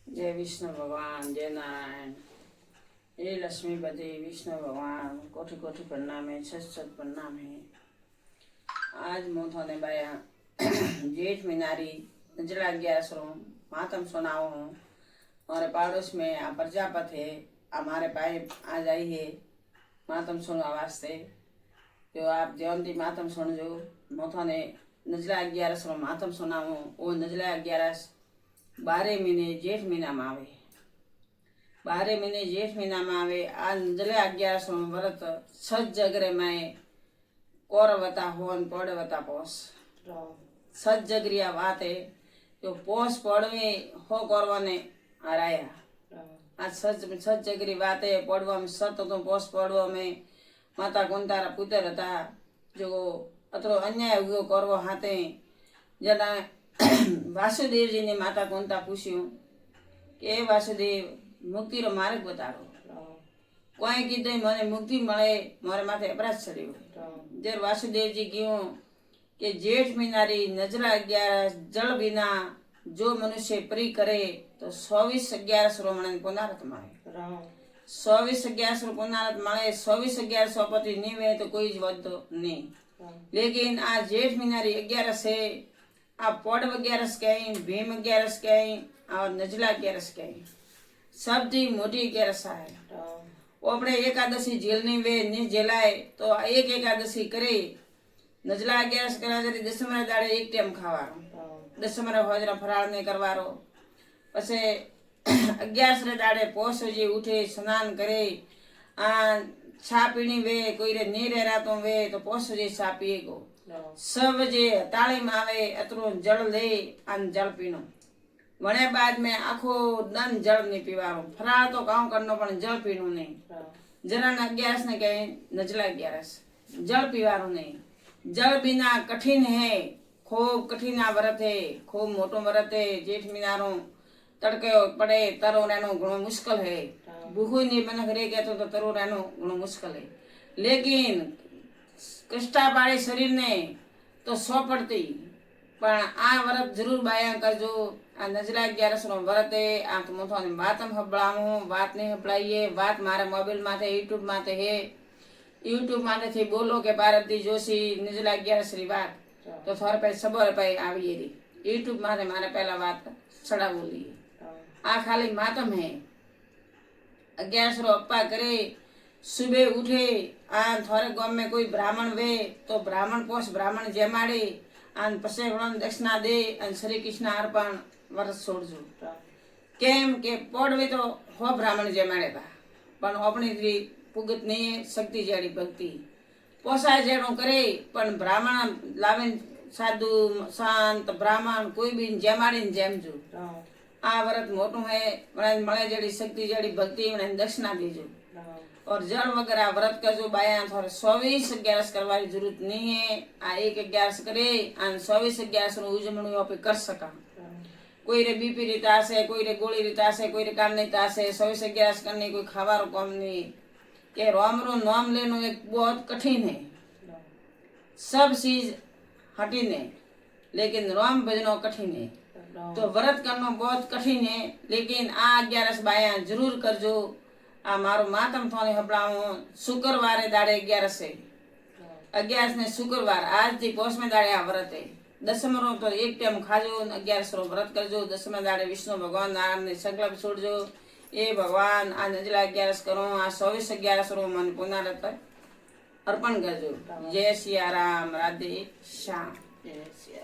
जय विष्णु भगवान, जय नारायण, जय लक्ष्मीपति। विष्णु भगवान कोटि कोटि प्रणाम है, सत सत प्रणाम है। आज मैं थोने बाया जेठ महीनारी नजला 11 मातम सुनाऊ हूँ। हमारे पड़ोस में आ प्रजापत है, हमारे पाए आज आई है मातम सुनवा वास्ते। तो आप जयंती मातम सुन जो। मैं थोने नजला 11 मातम सुनाऊ। वो नजला 11 12 महीने जेठ महीना में आवे। 12 महीने जेठ महीना में आवे। आ नजला 11 व्रत सज जगरे में कौरवता होन पौड़वता पोस सज जगरिया बात है। जो पोस पौड़वे हो कौरवाने हराया। आज सज जगरी बात है। पौड़वा में सत तो पोस पौड़वा में माता कुंतारा पुत्र था। जो अतरो अन्याय हुआ कौरव हाथे जना वासुदेव जी ने माता कुंता पूछ्યું કે वासुदेव मुक्ति रो मार्ग बताड़ो। कोई कीधु मने मुक्ति मळे, मारे माथे अपराध चढ़्यो। जर वासुदेव जी क्यों कि जेठ महीनारी नजरा 11 जल बिना जो मनुष्य प्री करे तो 24/11 रोमण पुनारत मळे। 24/11 पुनारत मळे। 24/11 सोपति नीवे तो कोई ज वधो नहीं। लेकिन आ जेठ महीनारी 11 से आ पौड़व 11 कहीं, भीम 11 कहीं और नजला 11 कहीं, सबथी मोटी 11 है। वो अपने एकादशी झेलनी वे नहीं झेलाए तो एक एकादशी करे। नजला 11 करा जरी दसमरे दाड़े एक टाइम खावारो, दसमरे होजरा फराळ नहीं करवारो। पछे 11 दाड़े पोसजी उठे स्नान करे आ छा पीनी वे। कोई रे नी रे तो वे तो पोसजी छा पिएगो। सब जे ताली में आवे अतरो जल ले अन जल पीनो। वणे बाद में आखो दन जल नहीं पीवारो। फराळ तो काम करनो पण जल पीनो नहीं। जरा 11 ने कहे नजला 11 जल पीवारो नहीं। जल बिना कठिन है, खूब कठिन आ व्रत है, खूब मोटो व्रत है। जेठ महीनारो तड़के पड़े तरो रहनो घणो मुश्किल है। भूखो नहीं बन घरे गया तो तरो रहनो घणो मुश्किल है। लेकिन कष्टा पाड़े शरीर ने तो 100 पड़ती पण आ व्रत जरूर बाया करजो। आ नजला 11 व्रत है। आ तो मैं थाने बातम हबड़ाऊं, बात नहीं हबड़ाइए। बात मारे मोबाइल माथे यूट्यूब माथे है। यूट्यूब माथे थी बोलो के पार्वती जोशी नजला 11 बात तो थोड़े पे सबर पे आवी री यूट्यूब माथे मारे पहला बात सड़ा बोली। आ खाली मातम है। 11 अप्पा करे सुबह उठे आ थोड़े गांव में कोई ब्राह्मण वे तो ब्राह्मण पोष ब्राह्मण जमाड़े आन पसे गणन दक्षिणा दे अन श्री कृष्ण अर्पण व्रत छोड़जो। केम के पौड़वे तो हो ब्राह्मण जमाड़ेगा पण अपनी री पुगत नहीं शक्ति जेड़ी भक्ति पोसाय जेड़ो करे पण ब्राह्मण लावे साधु संत ब्राह्मण कोई भी जमाड़ी जमजो। आ व्रत मोटू है। मळे जेड़ी शक्ति जेड़ी भक्ति दक्षिणा दीजो और जल वगैरह व्रत करजो। बाया थोड़े 24/11 करवानी जरूरत नहीं है। आ 1/11 करे आन 24/11 उजमणु आप कर सका। कोई रे बीपी रीता से, कोई रे गोली रीता से, कोई रे कान नहीं तासे। 24/11 करने कोई खावारो कम नहीं के राम रो नाम लेनो एक बहुत कठिन है। सब चीज हठीन है लेकिन राम भजनो कठिन है। तो व्रत करनो बहुत कठिन है। लेकिन आ 11 बाया जरूर करजो। आ मारो मातम थोने हबड़ाऊं। शुक्रवारे दाड़े 11 है। 11 ने शुक्रवार आज थी पोष में दाड़े आ व्रत है। दसमरो तो एक टाइम खाजो। 11 व्रत करजो। दसमे दाड़े विष्णु भगवान नारायण ने संकल्प छोड़जो। ए भगवान आ नजला 11 करो, आ 24/11 मन पुनरावृत अर्पण करजो। जय सिया राम, राधे श्याम। जय सिया।